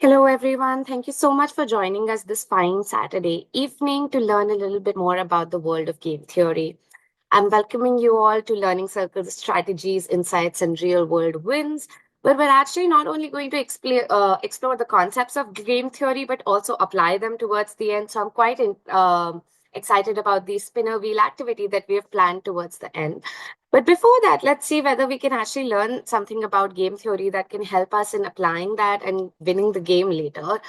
Hello, everyone. Thank you so much for joining us this fine Saturday evening to learn a little bit more about the world of game theory. I'm welcoming you all to Learning Circle's strategies, insights, and real world wins, where we're actually not only going to explore the concepts of game theory, but also apply them towards the end. So I'm quite excited about the spinner wheel activity that we have planned towards the end. But before that, let's see whether we can actually learn something about game theory that can help us in applying that and winning the game later.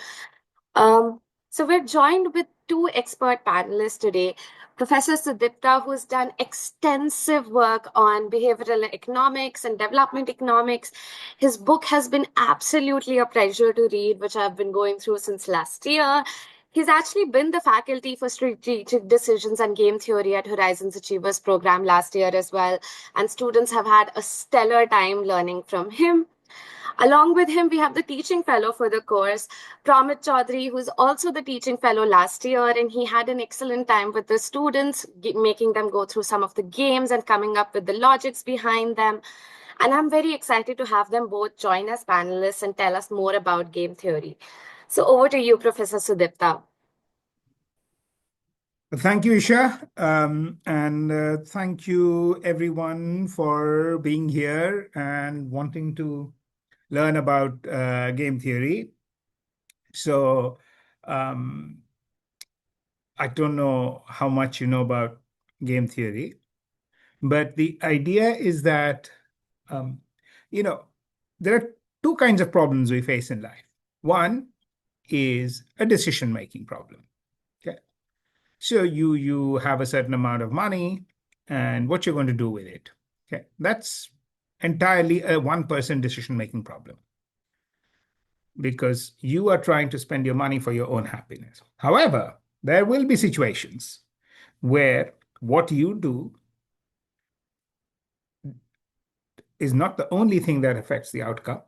Um, so we're joined with two expert panelists today. Professor Sudipta, who's done extensive work on behavioral economics and development economics. His book has been absolutely a pleasure to read, which I've been going through since last year. He's actually been the faculty for strategic decisions and game theory at Horizons Achievers program last year as well. And students have had a stellar time learning from him. Along with him, we have the teaching fellow for the course, Pramit Chaudhary, who's also the teaching fellow last year, and he had an excellent time with the students, making them go through some of the games and coming up with the logics behind them. And I'm very excited to have them both join as panelists and tell us more about game theory. So over to you, Professor Sudipta. Thank you, Isha. And thank you, everyone, for being here and wanting to learn about game theory. So, um, I don't know how much you know about game theory, but the idea is that, um, you know, there are two kinds of problems we face in life. One is a decision-making problem. Okay. So you have a certain amount of money and what you're going to do with it. Okay. That's entirely a one-person decision-making problem because you are trying to spend your money for your own happiness. However, there will be situations where what you do is not the only thing that affects the outcome.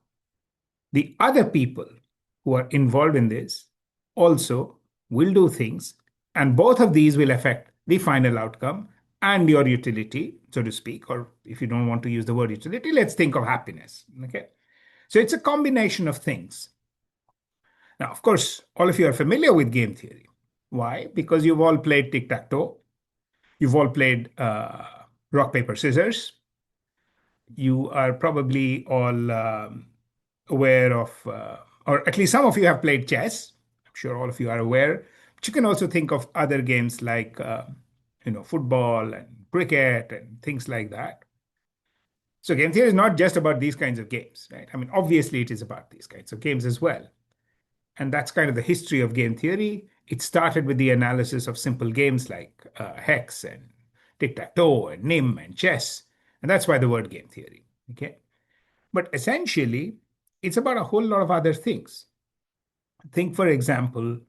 The other people who are involved in this also will do things, and both of these will affect the final outcome and your utility, so to speak. Or if you don't want to use the word utility, let's think of happiness. Okay. So it's a combination of things. Now, of course, all of you are familiar with game theory. Why? Because you've all played tic tac toe, you've all played rock, paper, scissors. You are probably all aware of, or at least some of you have played chess. I'm sure all of you are aware. But you can also think of other games like, football and cricket and things like that. So game theory is not just about these kinds of games, right? I mean, obviously it is about these kinds of games as well. And that's kind of the history of game theory. It started with the analysis of simple games like hex and tic-tac-toe and nim and chess. And that's why the word game theory. Okay. But essentially, it's about a whole lot of other things. Think, for example,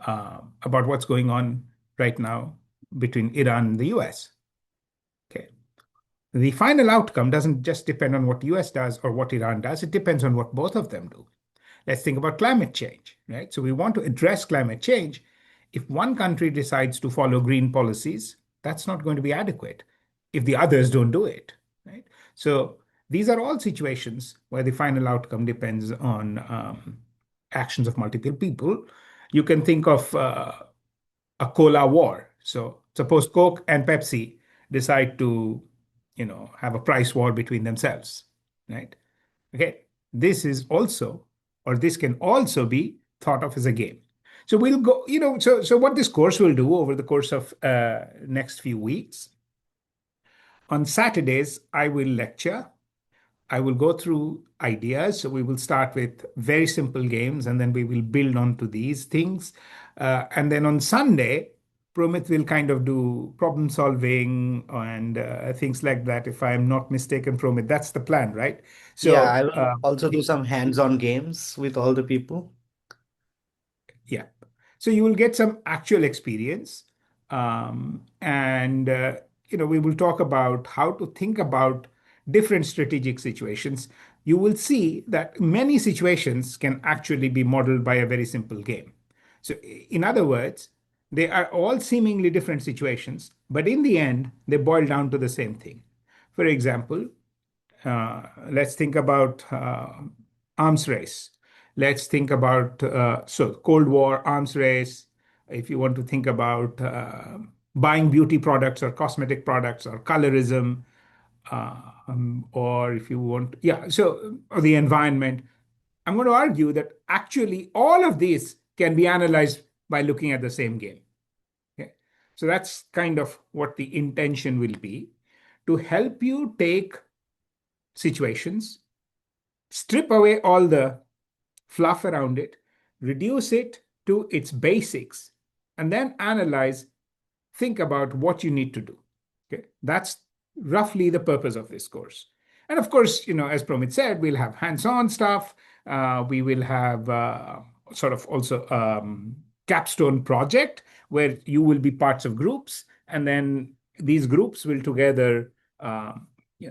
about what's going on right now between Iran and the US. Okay. The final outcome doesn't just depend on what US does or what Iran does, it depends on what both of them do. Let's think about climate change, right? So we want to address climate change. If one country decides to follow green policies, that's not going to be adequate if the others don't do it, right? So these are all situations where the final outcome depends on actions of multiple people. You can think of a cola war. So suppose Coke and Pepsi decide to, have a price war between themselves, right? Okay, this is also, or this can also be thought of as a game. So we'll go, so what this course will do over the course of next few weeks. On Saturdays, I will lecture. I will go through ideas. So we will start with very simple games and then we will build onto these things. And then on Sunday, Promit will kind of do problem solving and things like that. If I'm not mistaken, Promit, that's the plan, right? Yeah, So, I will also do some hands-on games with all the people. yeah. So you will get some actual experience. And, we will talk about how to think about different strategic situations. You will see that many situations can actually be modeled by a very simple game. So, in other words, they are all seemingly different situations, but in the end, they boil down to the same thing. For example, let's think about arms race. Let's think about so Cold War, arms race. If you want to think about buying beauty products or cosmetic products or colorism, or if you want, yeah, so or the environment. I'm going to argue that actually all of these can be analyzed by looking at the same game. Okay? So that's kind of what the intention will be to help you take situations, strip away all the fluff around it, reduce it to its basics, and then analyze, think about what you need to do. Okay, that's roughly the purpose of this course. And of course, as Promit said, we'll have hands-on stuff. We will have sort of also capstone project where you will be parts of groups, and then these groups will together,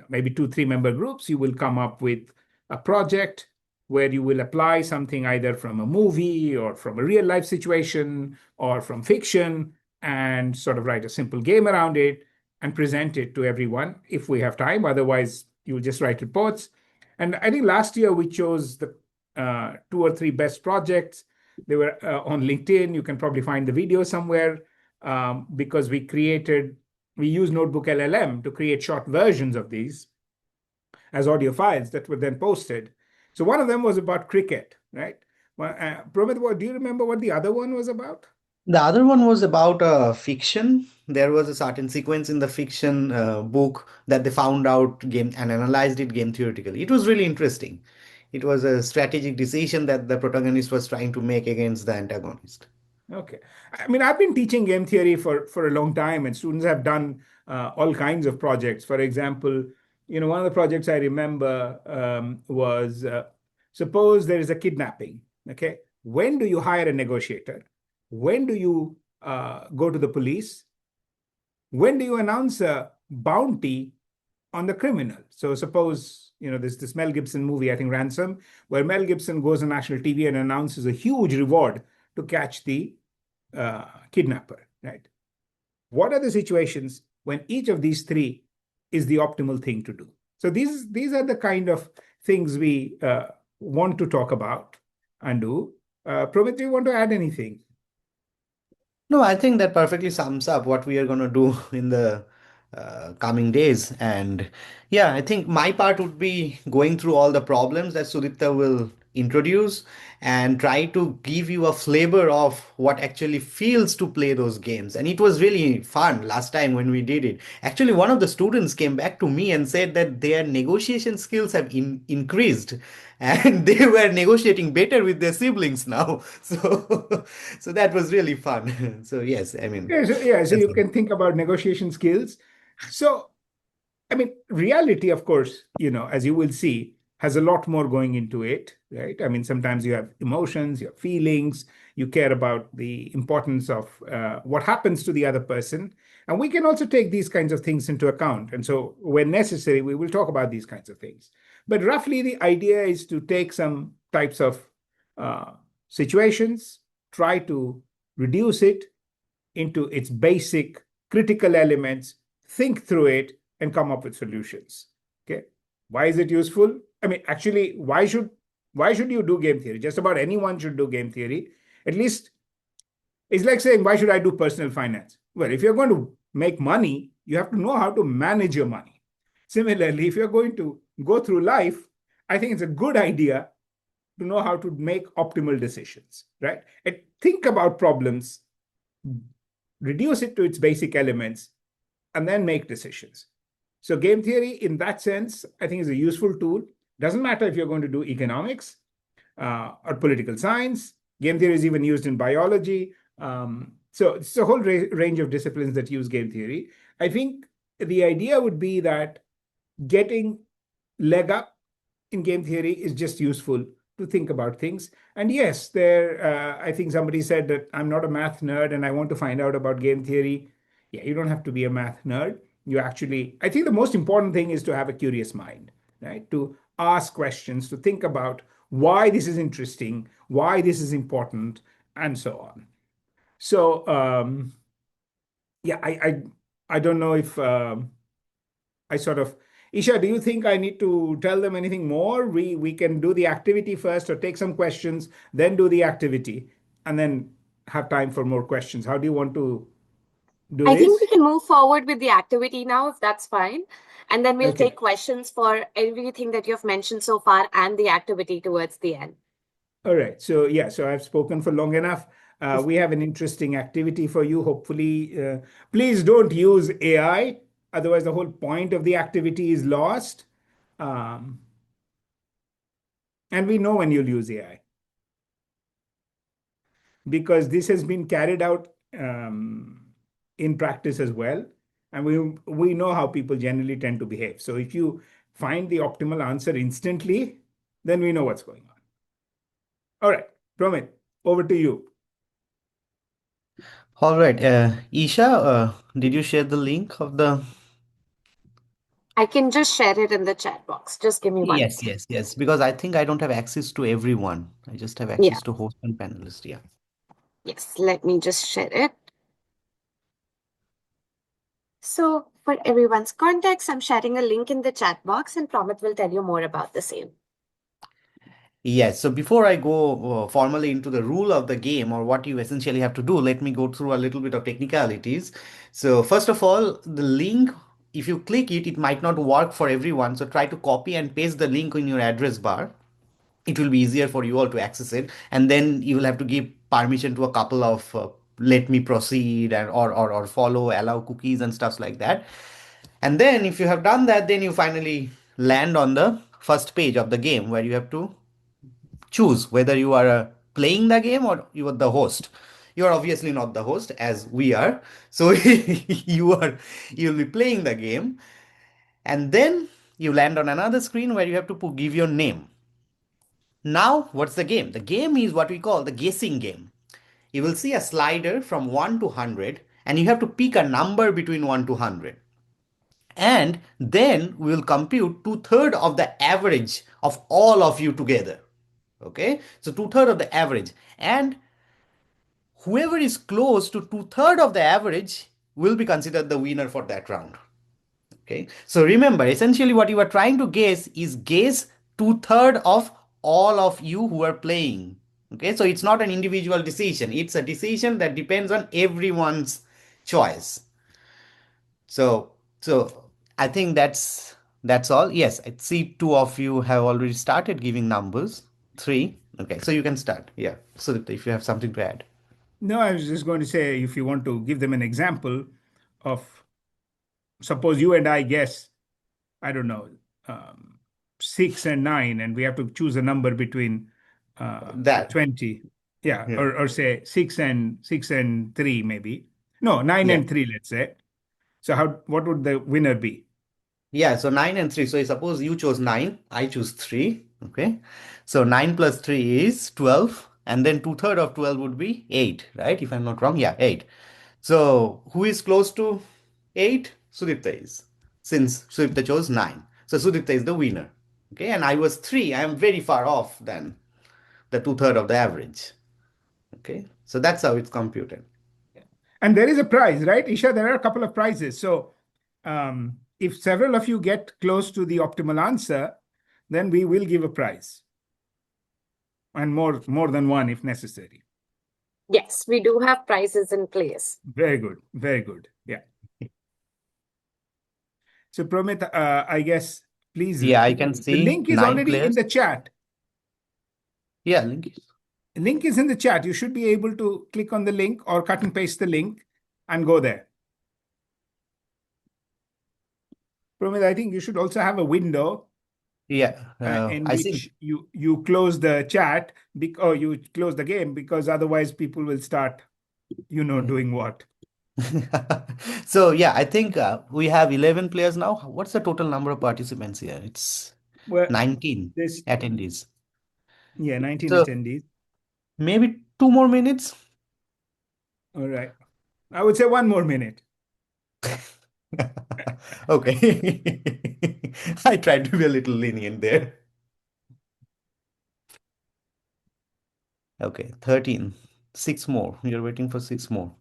maybe 2 3 member groups. You will come up with a project where you will apply something either from a movie or from a real life situation or from fiction, and sort of write a simple game around it and present it to everyone if we have time. Otherwise, you'll just write reports. And I think last year we chose the 2 or 3 best projects. They were on LinkedIn. You can probably find the video somewhere, because we use Notebook LLM to create short versions of these as audio files that were then posted. So one of them was about cricket, right? Well, Promit, do you remember what the other one was about? The other one was about fiction. There was a certain sequence in the fiction book that they found out game and analyzed it game theoretically. It was really interesting. It was a strategic decision that the protagonist was trying to make against the antagonist. Okay. I mean, I've been teaching game theory for a long time, and students have done all kinds of projects. For example, one of the projects I remember was suppose there is a kidnapping. Okay. When do you hire a negotiator? When do you go to the police? When do you announce a bounty on the criminal? So suppose, there's this Mel Gibson movie, I think Ransom, where Mel Gibson goes on national TV and announces a huge reward to catch the kidnapper, right? What are the situations when each of these three is the optimal thing to do? So these are the kind of things we want to talk about and do. Promit, do you want to add anything? No, I think that perfectly sums up what we are going to do in the coming days. And yeah, I think my part would be going through all the problems that Sudipta will introduce and try to give you a flavor of what actually feels to play those games. And it was really fun last time when we did it. Actually, one of the students came back to me and said that their negotiation skills have increased and they were negotiating better with their siblings now. So that was really fun. So yes, I mean, Yeah, so that's you can think about negotiation skills. So I mean, reality, of course, as you will see, has a lot more going into it, right? I mean, sometimes you have emotions, your feelings, you care about the importance of what happens to the other person. And we can also take these kinds of things into account. And so, when necessary, we will talk about these kinds of things. But roughly, the idea is to take some types of uh, situations, try to reduce it into its basic critical elements, think through it, and come up with solutions. Okay. Why is it useful? I mean, actually, why should you do game theory? Just about anyone should do game theory. At least it's like saying, why should I do personal finance? Well, if you're going to make money, you have to know how to manage your money. Similarly, if you're going to go through life, I think it's a good idea to know how to make optimal decisions, right? And think about problems, reduce it to its basic elements, and then make decisions. So, game theory, in that sense, I think is a useful tool. Doesn't matter if you're going to do economics or political science. Game theory is even used in biology. So, it's a whole range of disciplines that use game theory. I think the idea would be that getting leg up in game theory is just useful to think about things. And yes, I think somebody said that I'm not a math nerd and I want to find out about game theory. Yeah, you don't have to be a math nerd. I think the most important thing is to have a curious mind, right? To ask questions, to think about why this is interesting, why this is important, and so on. So, yeah, I don't know if I sort of Isha, do you think I need to tell them anything more? We can do the activity first or take some questions, then do the activity, and then have time for more questions. How do you want to do I think we this? can move forward with the activity now, if that's fine. And then we'll take Okay. questions for everything that you've mentioned so far and the activity towards the end. All right. So yeah, so I've spoken for long enough. We have an interesting activity for you. Hopefully, please don't use AI. Otherwise, the whole point of the activity is lost. Um, and we know when you'll use AI because this has been carried out in practice as well. And we know how people generally tend to behave. So if you find the optimal answer instantly, then we know what's going on. All right, Promit, over to you. All right, Isha, did you share the link of the? I can just share it in the chat box. Just give me one Yes, minute. yes, yes. Because I think I don't have access to everyone. I just have Yeah, access to host and panelist. Yeah. yes, let me just share it. So, for everyone's context, I'm sharing a link in the chat box and Promit will tell you more about the same. Yes, so before I go formally into the rule of the game or what you essentially have to do, let me go through a little bit of technicalities. So, first of all, the link, if you click it, it might not work for everyone. So, try to copy and paste the link in your address bar. It will be easier for you all to access it. And then you will have to give permission to a couple of let me proceed and or follow, allow cookies and stuff like that. And then if you have done that, then you finally land on the first page of the game where you have to choose whether you are playing the game or you are the host. You are obviously not the host as we are. So you'll be playing the game, and then you land on another screen where you have to give your name. Now, what's the game? The game is what we call the guessing game. You will see a slider from 1 to 100 and you have to pick a number between 1 to 100, and then we will compute two-thirds of the average of all of you together. Okay, so two-thirds of the average, and whoever is close to two-thirds of the average will be considered the winner for that round. Okay, so remember, essentially what you are trying to guess two-thirds of all of you who are playing. Okay, so it's not an individual decision, it's a decision that depends on everyone's choice. So I think that's all. Yes, I see two of you have already started giving numbers. Three. Okay, so you can start. Yeah. So that if you have something to add. No, I was just going to say if you want to give them an example of suppose you and I guess, I don't know, 6 and 9, and we have to choose a number between That. 20. Yeah, Yeah. or say 6 and 3, maybe. No, nine Yeah. and three, let's say. So how what would the winner be? Yeah. So nine and three. So suppose you chose nine, I choose three. Okay. So nine plus three is 12. And then two-thirds of 12 would be eight, right? If I'm not wrong. Yeah, eight. So who is close to 8? Sudipta is. Since Sudipta chose 9. So Sudipta is the winner. Okay, and I was 3. I am very far off than the two-thirds of the average. Okay, so that's how it's computed. And there is a prize, right, Isha? There are a couple of prizes. So if several of you get close to the optimal answer, then we will give a prize, and more than one if necessary. Yes, we do have prizes in place. Very good, very good. Yeah. So Promit, I guess please, Yeah, I can the see link is nine already in players. the chat. Yeah, link is. Link is in the chat. You should be able to click on the link or cut and paste the link and go there. Promit, I think you should also have a window Yeah, in I see. which you close the chat or you close the game because otherwise people will start, Yeah. doing what. So yeah, I think we have 11 players now. What's the total number of participants here? It's Well, 19 this, attendees. yeah, 19 So attendees. maybe 2 more minutes. All right. I would say 1 more minute. Okay. I tried to be a little lenient there. Okay, 13. Six more. You're waiting for six more.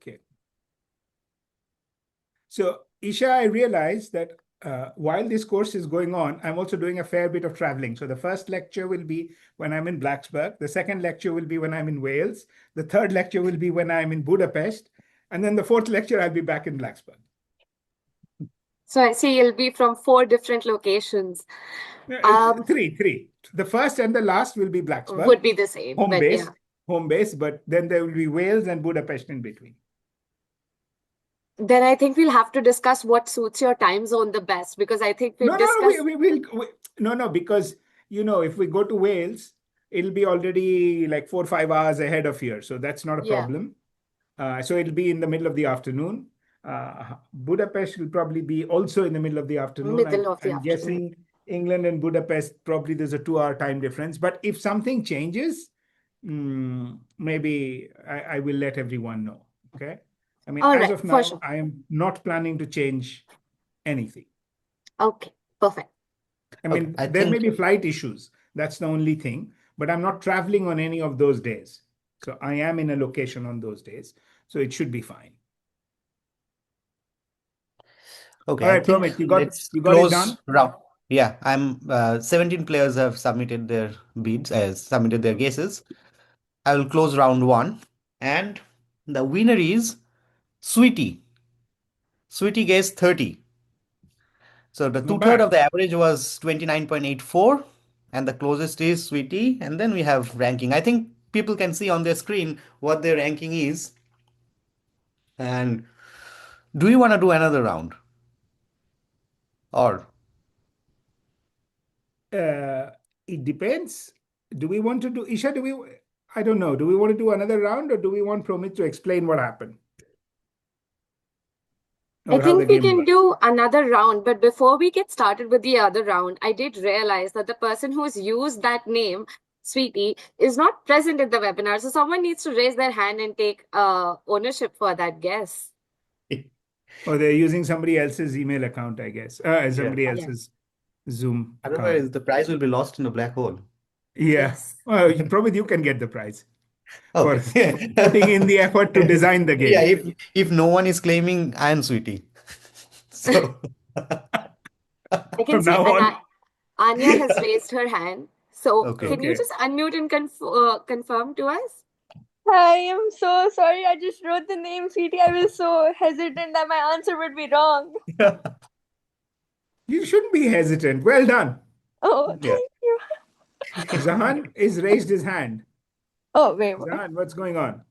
Okay. So, Isha, I realized that while this course is going on, I'm also doing a fair bit of traveling. So, the first lecture will be when I'm in Blacksburg. The second lecture will be when I'm in Wales. The third lecture will be when I'm in Budapest. And then the fourth lecture, I'll be back in Blacksburg. So I see you'll be from four different locations. No, Um, three. The first and the last will be Blacksburg, would be the same, home but base, yeah. home base. But then there will be Wales and Budapest in between. Then I think we'll have to discuss what suits your time zone the best because I think we've No, no, no. discussed. No, no, because if we go to Wales, it'll be already like 4 or 5 hours ahead of here, so that's not a Yeah, problem. So it'll be in the middle of the afternoon. Budapest will probably be also in the middle of the afternoon. middle of the I'm afternoon. guessing England and Budapest probably there's a 2 hour time difference. But if something changes, maybe I will let everyone know. Okay. I mean, All as right, of for now, sure. I am not planning to change anything. Okay, perfect. I Okay, mean, I there may think be flight issues. That's the only thing. But I'm not traveling on any of those days. So I am in a location on those days. So it should be fine. okay, All I right, think Promit, let's you got it close done? round. Yeah, I'm 17 players have submitted their bids, submitted their guesses. I will close round one, and the winner is Sweetie. Sweetie guessed 30. So the Not two-third of bad. the average was 29.84, and the closest is Sweetie. And then we have ranking. I think people can see on their screen what their ranking is. And do you want to do another round? Or Uh, it depends. Do we want to do, Isha, I don't know. Do we want to do another round or do we want Promit to explain what happened I or how the think we game can works? do another round, but before we get started with the other round, I did realize that the person who's used that name, Sweetie, is not present in the webinar. So someone needs to raise their hand and take ownership for that guess. Or they're using somebody else's email account, I guess, yeah. somebody Yeah. else's Zoom account. Otherwise, the prize will be lost in a black hole. Yeah. Yes. Well, Promit, you can get the prize for Okay. putting in the effort to design the Yeah, game. if no one is claiming I am Sweetie. So I can From see now on. Anya has raised her hand. So okay. can you Okay. just unmute and confirm to us? I am so sorry. I just wrote the name Sweetie. I was so hesitant that my answer would be wrong. You shouldn't be hesitant. Well done. Oh, Yeah. thank you. Zahan is raised his hand. Oh, wait. Zahan, what's going on?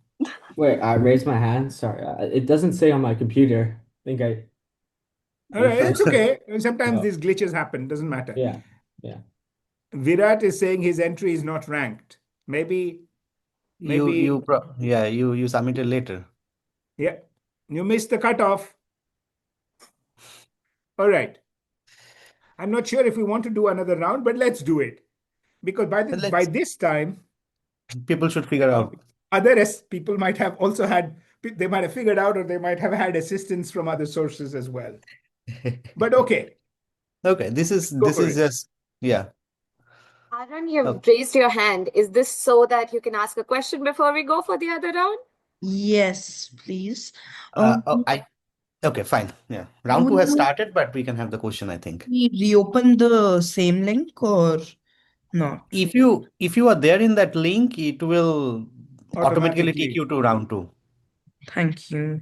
Wait, I raised my hand. Sorry, it doesn't say on my computer. I think All I right, tried. it's okay. Sometimes Oh, these glitches happen, doesn't matter. yeah, yeah. Virat is saying his entry is not ranked. Maybe, maybe, You submitted later. yeah, you missed the cutoff. All right. I'm not sure if we want to do another round, but let's do it. Because But by let's this time, people should figure uh, out. people might have also they might have figured out or they might have had assistance from other sources as well. But okay, Okay, this is go this for is it. just yeah. Aaron, Okay. you've raised your hand. Is this so that you can ask a question before we go for the other round? Yes, please. Oh, I okay, fine. Yeah. Round two has Will started, but we can have the question, I think. we reopen the same link or not? If you are there in that link, it will automatically take Automatically. you to round two. Thank you.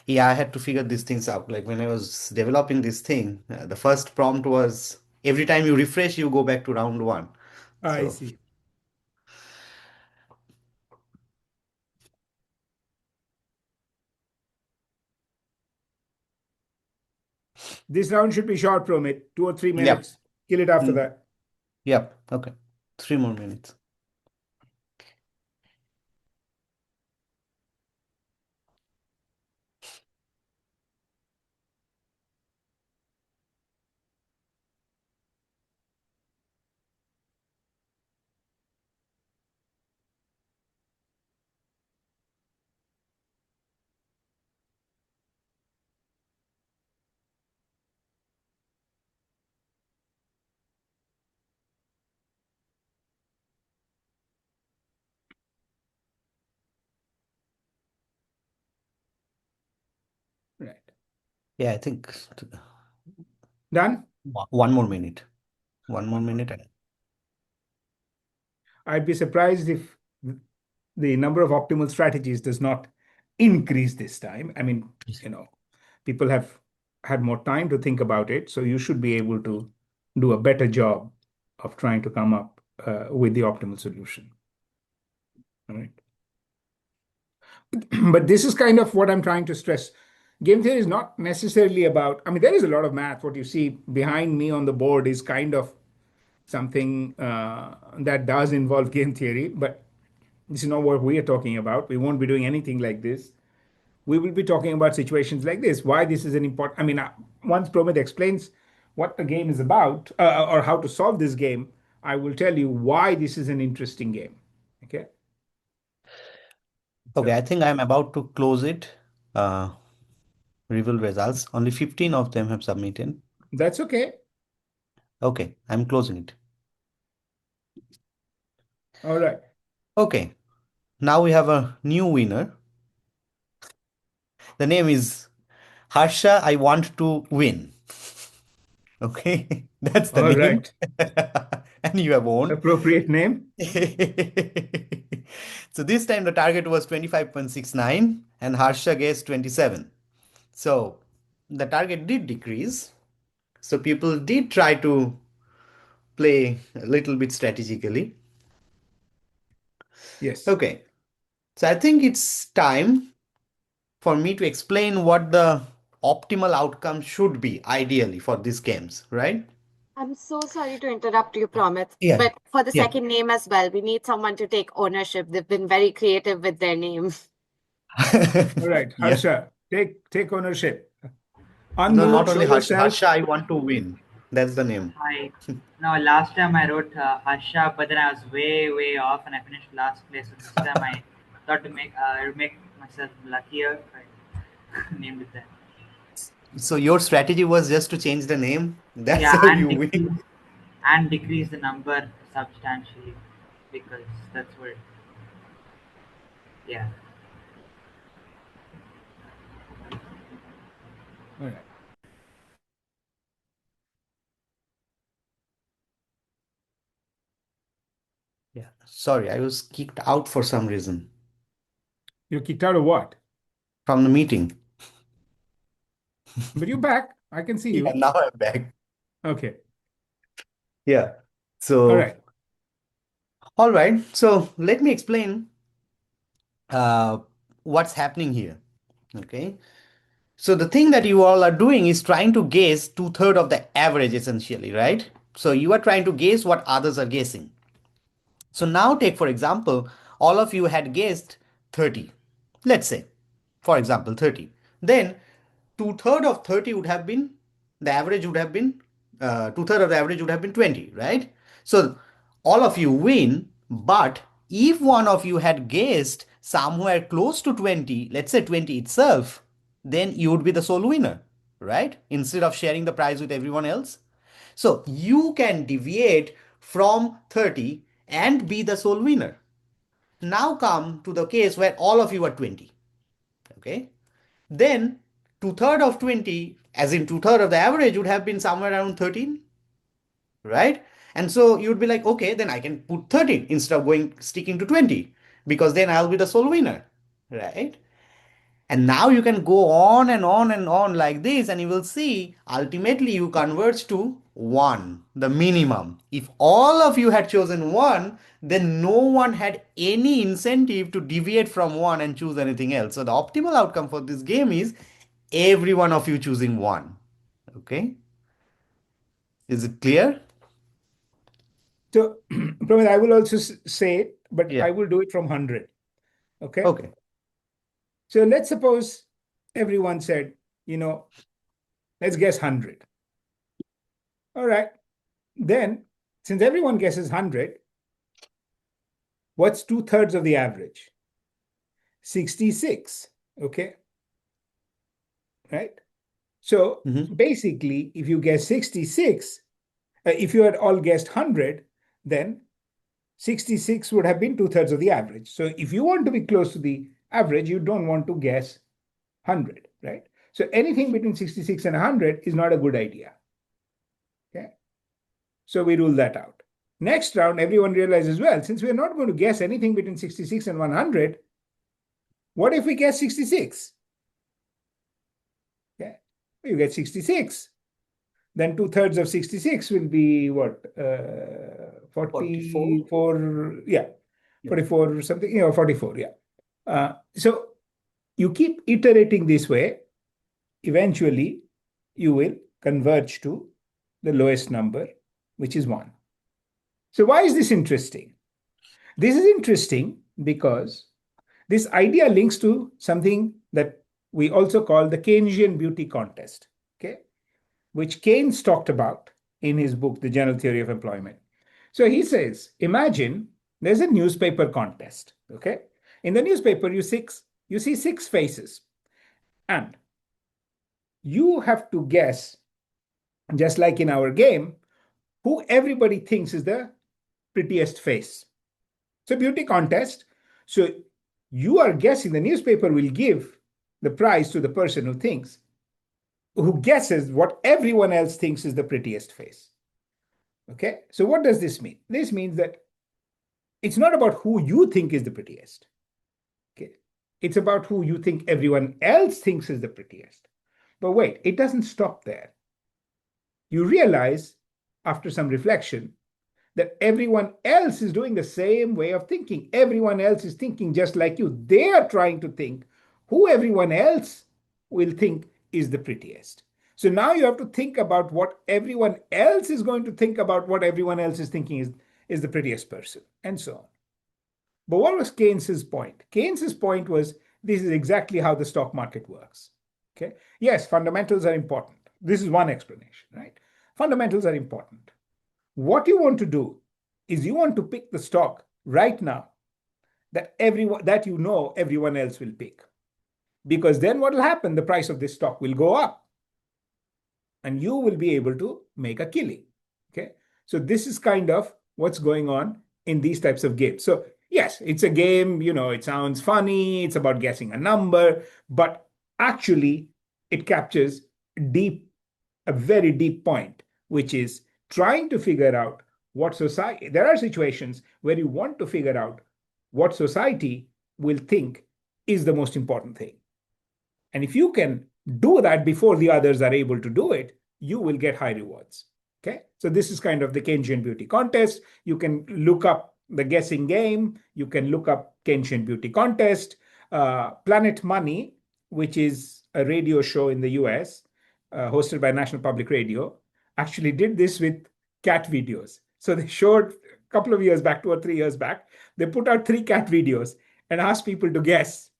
Yeah, I had to figure these things out. Like when I was developing this thing, the first prompt was every time you refresh, you go back to round one. I So see. This round should be short, Promit. 2 or 3 yep. minutes. Kill it after Mm, that. yep. Okay. 3 more minutes. Yeah, I think Done? one more minute. One more minute. I'd be surprised if the number of optimal strategies does not increase this time. I mean, you know, people have had more time to think about it, so you should be able to do a better job of trying to come up with the optimal solution. All right. But this is kind of what I'm trying to stress. Game theory is not necessarily about, I mean, there is a lot of math. What you see behind me on the board is kind of something that does involve game theory, but this is not what we are talking about. We won't be doing anything like this. We will be talking about situations like this, why this is an important. I mean, once Promit explains what the game is about or how to solve this game, I will tell you why this is an interesting game. Okay. Okay, So I think I'm about to close it. Uh, Reveal results. Only 15 of them have submitted. that's okay. Okay, I'm closing it. All right. Okay, now we have a new winner. The name is Harsha. I want to win. Okay, that's the All name. right. And you have won. Appropriate name. So this time the target was 25.69 and Harsha guessed 27. So the target did decrease. So people did try to play a little bit strategically. Yes. Okay, so I think it's time for me to explain what the optimal outcome should be ideally for these games, right? I'm so sorry to interrupt you, Promit, Yeah, but for the yeah. second name as well, we need someone to take ownership. They've been very creative with their name. All right. Yeah. Harsha, take ownership. No, Unmute, not show only Harsha. yourself. Harsha, I want to win. That's the name. Hi. No, last time I wrote Asha, but then I was way off, and I finished last place. So this time I thought to make myself luckier. I named it that. So your strategy was just to change the name. That's Yeah, how you win. and decrease the number substantially because that's what. Yeah. All right. Yeah. Sorry, I was kicked out for some reason You're kicked out of what? from the meeting. But you're back. I can see Yeah, you. now I'm back. Okay. Yeah. All So, right. all right. So let me explain uh, what's happening here. Okay. So the thing that you all are doing is trying to guess two-thirds of the average essentially, right? So you are trying to guess what others are guessing. So now take for example, all of you had guessed 30. Let's say, for example, 30. Then two-thirds of 30 would have been, the average would have been, two-thirds of the average would have been 20, right? So all of you win, but if one of you had guessed somewhere close to 20, let's say 20 itself, then you would be the sole winner, right? Instead of sharing the prize with everyone else. So you can deviate from 30 and be the sole winner. Now come to the case where all of you are 20. Okay. Then two-thirds of 20, as in two-thirds of the average, would have been somewhere around 13, right? And so you'd be like, okay, then I can put 13 instead of going sticking to 20 because then I'll be the sole winner, right? And now you can go on and on and on like this, and you will see ultimately you converge to 1, the minimum. If all of you had chosen 1, then no one had any incentive to deviate from 1 and choose anything else. So the optimal outcome for this game is every one of you choosing 1. Okay? Is it clear? So, Pramit, I will also say it, but Yeah. I will do it from 100. Okay. Okay. So let's suppose everyone said, let's guess 100. All right. Then, since everyone guesses 100, what's two-thirds of the average? 66. Okay. Right. So Mhm. basically, if you guess 66, if you had all guessed 100, then 66 would have been two-thirds of the average. So if you want to be close to the average, you don't want to guess 100, right? So anything between 66 and 100 is not a good idea. Okay. So we rule that out. Next round, everyone realizes, well, since we're not going to guess anything between 66 and 100, what if we guess 66? Okay. You get 66. Then 2/3 of 66 will be what? 44. 44, yeah, Yeah. 44 or something, 44, yeah. So you keep iterating this way, eventually you will converge to the lowest number, which is 1. So why is this interesting? This is interesting because this idea links to something that we also call the Keynesian beauty contest, okay, which Keynes talked about in his book, The General Theory of Employment. So he says, imagine there's a newspaper contest, okay? In the newspaper, you see 6 faces, and you have to guess, just like in our game, who everybody thinks is the prettiest face. It's a beauty contest. So you are guessing, the newspaper will give the prize to the person who guesses what everyone else thinks is the prettiest face. Okay, so what does this mean? This means that it's not about who you think is the prettiest. Okay, it's about who you think everyone else thinks is the prettiest. But wait, it doesn't stop there. You realize after some reflection that everyone else is doing the same way of thinking. Everyone else is thinking just like you. They are trying to think who everyone else will think is the prettiest. So now you have to think about what everyone else is going to think about what everyone else is thinking is the prettiest person, and so on. But what was Keynes's point? Keynes's point was this is exactly how the stock market works. Okay. Yes, fundamentals are important. This is one explanation, right? Fundamentals are important. What you want to do is you want to pick the stock right now that everyone else will pick. Because then what will happen? The price of this stock will go up and you will be able to make a killing. Okay. So this is kind of what's going on in these types of games. So yes, it's a game, it sounds funny, it's about guessing a number, but actually it captures a very deep point, which is trying to figure out what society, there are situations where you want to figure out what society will think is the most important thing. And if you can do that before the others are able to do it, you will get high rewards. Okay. So this is kind of the Keynesian beauty contest. You can look up the guessing game. You can look up Keynesian beauty contest. Planet Money, which is a radio show in the US, hosted by National Public Radio, actually did this with cat videos. So they showed a couple of years back, 2 or 3 years back, they put out 3 cat videos and asked people to guess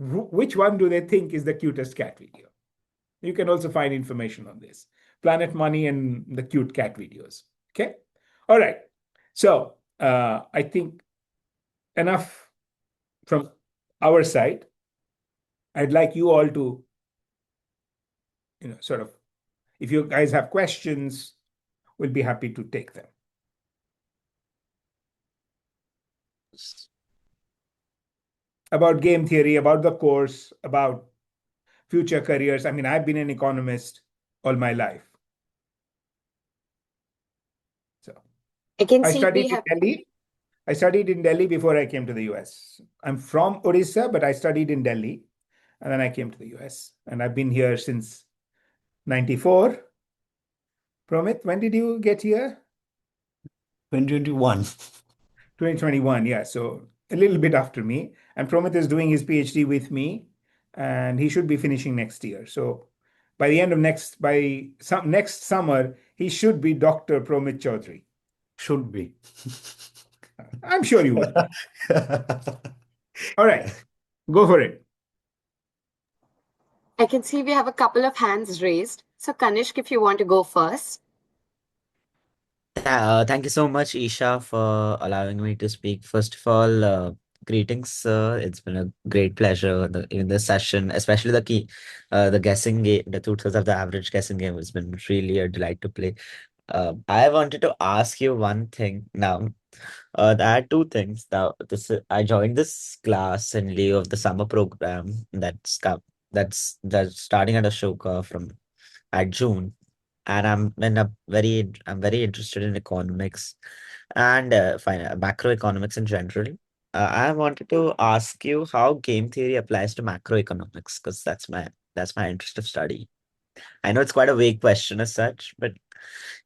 which one do they think is the cutest cat video. You can also find information on this. Planet Money and the cute cat videos. Okay. All right. So I think enough from our side. I'd like you all to, sort of, if you guys have questions, we'll be happy to take them. About game theory, about the course, about future careers. I mean, I've been an economist all my life. So I can I see studied we in have. Delhi. I studied in Delhi before I came to the US. I'm from Odisha, but I studied in Delhi and then I came to the US. And I've been here since 94. Promit, when did you get here? 2021. 2021, yeah. So a little bit after me. And Promit is doing his PhD with me and he should be finishing next year. So by the end of next summer, he should be Dr. Promit Chaudhary. Should be. I'm sure you will be. All right, go for it. I can see we have a couple of hands raised. So Kanishk, if you want to go first. Thank you so much, Isha, for allowing me to speak. First of all, greetings, sir. It's been a great pleasure in this session, especially the guessing game, the 2/3 of the average guessing game has been really a delight to play. I wanted to ask you one thing now. I had two things. Now, I joined this class in lieu of the summer program that's come. that's starting at Ashoka from at June, and I'm very interested in economics and macroeconomics in general. I wanted to ask you how game theory applies to macroeconomics because that's my interest of study. I know it's quite a vague question as such, but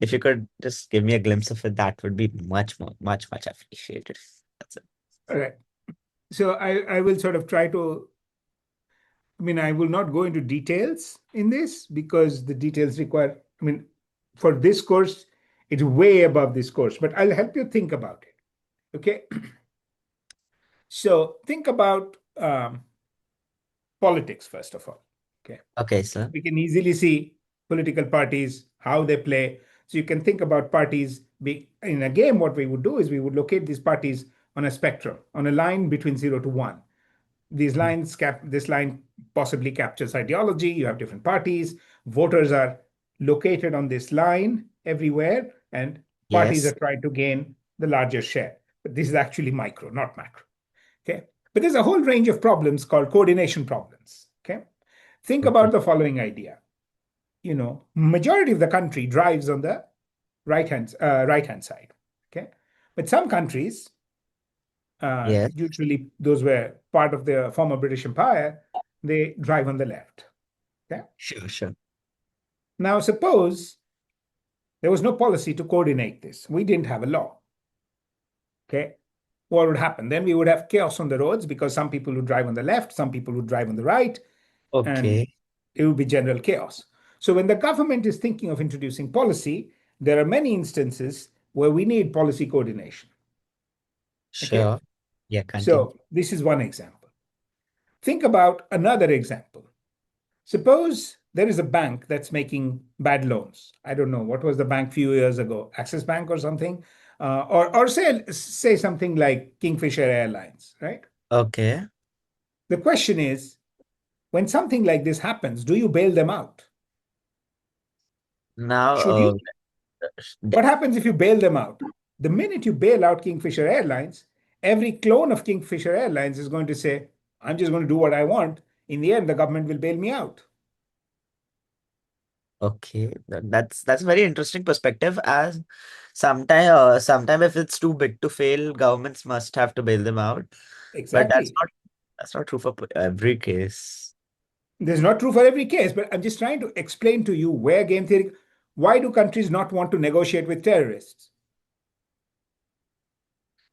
if you could just give me a glimpse of it, that would be much appreciated. That's it. All right. So I will sort of try to, I mean, I will not go into details in this because the details require, I mean, for this course, it's way above this course, but I'll help you think about it. Okay. So think about politics, first of all. Okay. Okay, sir. We can easily see political parties, how they play. So you can think about parties being in a game. What we would do is we would locate these parties on a spectrum, on a line between 0 to 1. These lines this line possibly captures ideology. You have different parties. Voters are located on this line everywhere, and parties are Yes. trying to gain the largest share. But this is actually micro, not macro. Okay. But there's a whole range of problems called coordination problems. Okay. Think Okay. about the following idea. Majority of the country drives on the right hand side. Okay. But some countries, Yes. usually those were part of the former British Empire, they drive on the left. Okay. Sure. Now, suppose there was no policy to coordinate this. We didn't have a law. Okay. What would happen? Then we would have chaos on the roads because some people would drive on the left, some people would drive on the right, and Okay. it would be general chaos. So when the government is thinking of introducing policy, there are many instances where we need policy coordination. Okay. Sure. Yeah, continue. So this is one example. Think about another example. Suppose there is a bank that's making bad loans. I don't know what was the bank few years ago, Axis Bank or something, or say something like Kingfisher Airlines, right? Okay. The question is, when something like this happens, do you bail them out? Now, Should you? th- What happens if you bail them out? The minute you bail out Kingfisher Airlines, every clone of Kingfisher Airlines is going to say, I'm just going to do what I want. In the end, the government will bail me out. okay, that's a very interesting perspective. As sometime if it's too big to fail, governments must have to bail them out. But Exactly. that's not true for every case. This is not true for every case, but I'm just trying to explain to you where game theory, why do countries not want to negotiate with terrorists?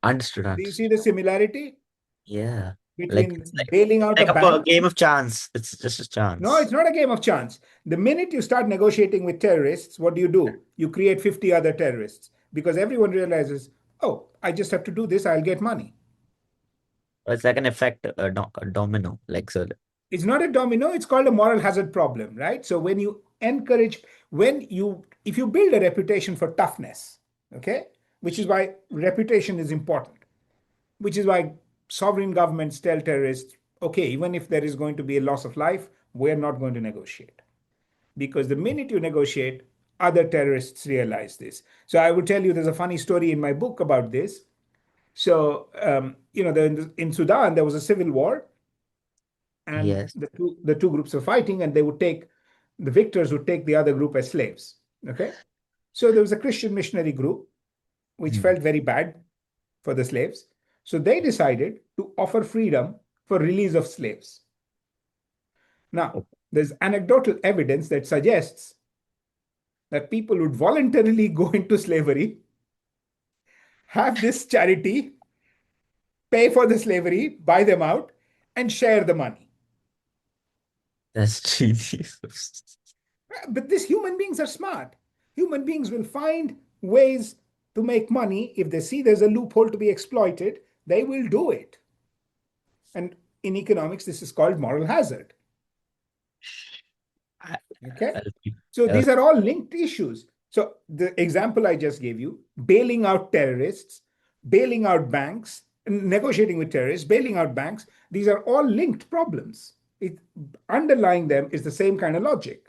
Understood. Do you Understood. see the similarity Yeah. Like between it's bailing out a like a bank? game of chance. It's just a No, chance. it's not a game of chance. The minute you start negotiating with terrorists, what do? You create 50 other terrorists because everyone realizes, oh, I just have to do this, I'll get money. It's like an effect, a domino. Like so. It's not a domino, it's called a moral hazard problem, right? So when you encourage, if you build a reputation for toughness, okay, which is why reputation is important, which is why sovereign governments tell terrorists, okay, even if there is going to be a loss of life, we're not going to negotiate. Because the minute you negotiate, other terrorists realize this. So I would tell you there's a funny story in my book about this. So, in Sudan, there was a civil war, and Yes. the two groups were fighting, and the victors would take the other group as slaves. Okay. So there was a Christian missionary group which Hmm. felt very bad for the slaves. So they decided to offer freedom for release of slaves. Now, there's anecdotal evidence that suggests that people would voluntarily go into slavery, have this charity, pay for the slavery, buy them out, and share the money. That's genius. But these human beings are smart. Human beings will find ways to make money. If they see there's a loophole to be exploited, they will do it. And in economics, this is called moral hazard. I, Okay. I'll keep, So uh, these are all linked issues. So the example I just gave you, bailing out terrorists, bailing out banks, negotiating with terrorists, bailing out banks, these are all linked problems. Underlying them is the same kind of logic.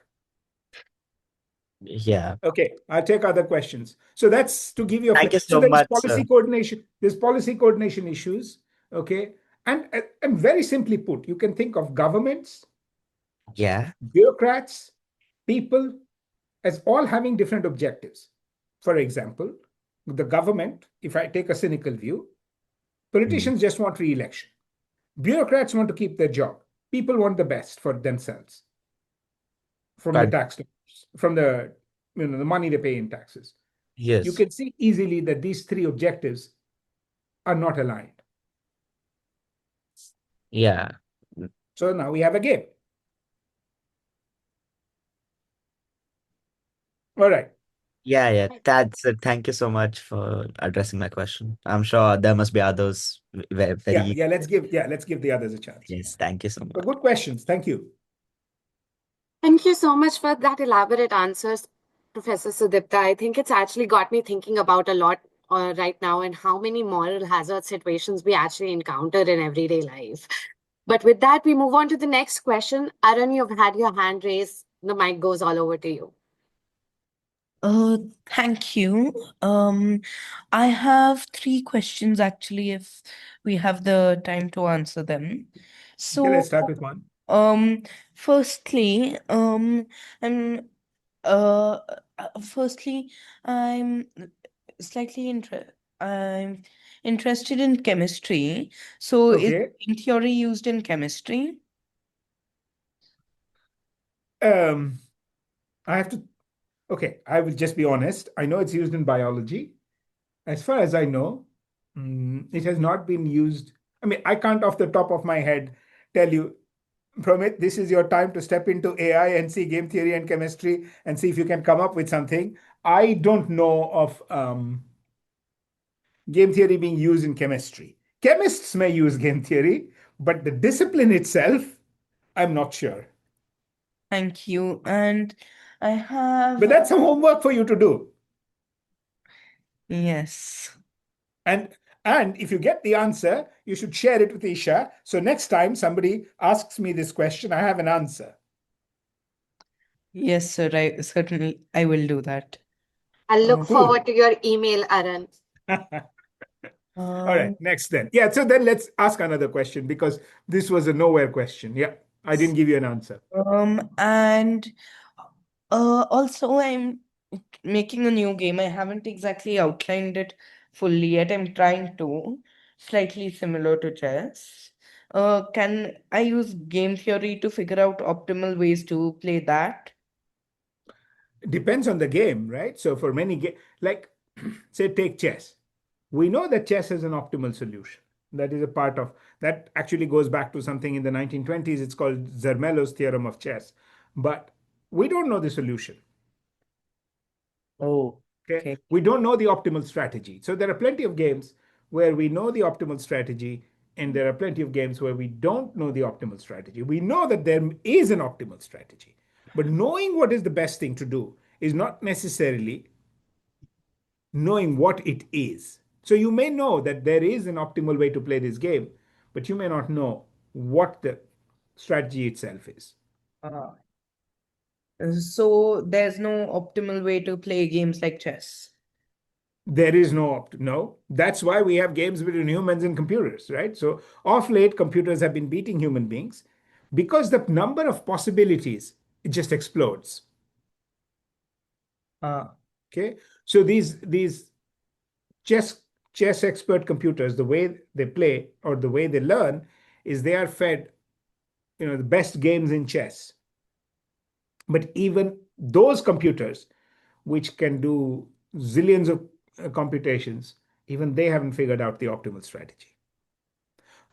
yeah. Okay, I'll take other questions. So that's to give you a Thank you so so there is much, policy sir. coordination. There's policy coordination issues. Okay, and very simply put, you can think of governments Yeah. Bureaucrats, people, as all having different objectives. For example, the government, if I take a cynical view, Mm. politicians just want re election. Bureaucrats want to keep their job. People want the best for themselves from the But tax dollars, from the money they pay in taxes. You yes. can see easily that these three objectives are not aligned. Yeah. So now we have a game. All right. Yeah, yeah, that's it. Thank you so much for addressing my question. I'm sure there must be others very, Yeah, very. let's give the others a chance. Yes, thank you so So much. good questions. Thank you. Thank you so much for that elaborate answers, Professor Sudipta. I think it's actually got me thinking about a lot right now and how many moral hazard situations we actually encounter in everyday life. But with that, we move on to the next question. Arun, you've had your hand raised. The mic goes all over to you. Uh, Thank you. I have three questions actually, if we have the time to answer them. Okay, let's So, start with one. um, firstly, I'm uh, firstly, I'm slightly I'm interested in chemistry. So, is Okay. game theory used in chemistry? Um, I have to, okay, I will just be honest. I know it's used in biology. As far as I know, it has not been used. I mean, I can't off the top of my head tell you, Promit, this is your time to step into AI and see game theory and chemistry and see if you can come up with something. I don't know of game theory being used in chemistry. Chemists may use game theory, but the discipline itself, I'm not sure. Thank you. And I But have, that's some homework for you to do. yes. And and if you get the answer, you should share it with Isha. So next time somebody asks me this question, I have an answer. Yes, sir. Certainly I will do that. I look Um, Cool. forward to your email, Arun. All right, um, next then. Yeah, so then let's ask another question because this was a nowhere question. Yeah, I didn't give you an answer. and also I'm making a new game. I haven't exactly outlined it fully yet. I'm trying to, slightly similar to chess. Can I use game theory to figure out optimal ways to play that? Depends on the game, right? So for many like say take chess. We know that chess is an optimal solution. That is a part of that actually goes back to something in the 1920s. It's called Zermelo's theorem of chess. But we don't know the solution. Oh, Okay. okay. We don't know the optimal strategy. So there are plenty of games where we know the optimal strategy, and there are plenty of games where we don't know the optimal strategy. We know that there is an optimal strategy, but knowing what is the best thing to do is not necessarily knowing what it is. So you may know that there is an optimal way to play this game, but you may not know what the strategy itself is. Uh, so there's no optimal way to play games like chess. There is no. That's why we have games between humans and computers, right? So of late, computers have been beating human beings because the number of possibilities it just explodes. Uh, Okay, so these chess chess expert computers, the way they play or the way they learn is they are fed, the best games in chess. But even those computers, which can do zillions of computations, even they haven't figured out the optimal strategy.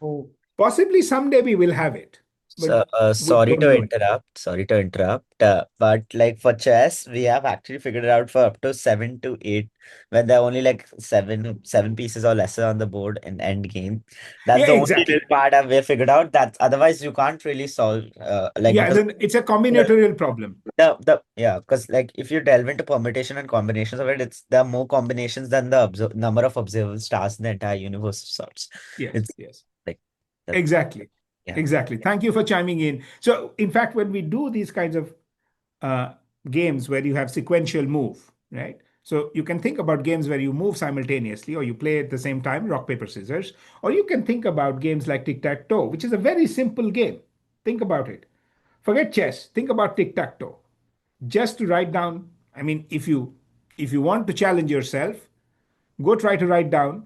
oh, Possibly someday we will have it, but So, we sorry don't to know it. interrupt. Sorry to interrupt. But like for chess, we have actually figured it out for up to 7 to 8, when there are only like seven pieces or lesser on the board in end game. That's Yeah, the only little exactly. part that we figured out. That otherwise you can't really solve. Like Yeah, because then it's a the combinatorial problem. yeah, because like if you delve into permutation and combinations of it, it's there are more combinations than the number of observable stars in the entire universe of sorts. Yes, It's yes. like that. Exactly. Yeah. Exactly. Thank you for chiming in. So, in fact, when we do these kinds of uh, games where you have sequential move, right? So you can think about games where you move simultaneously or you play at the same time, rock, paper, scissors, or you can think about games like tic tac toe, which is a very simple game. Think about it. Forget chess. Think about tic-tac-toe. Just to write down, I mean, if you want to challenge yourself, go try to write down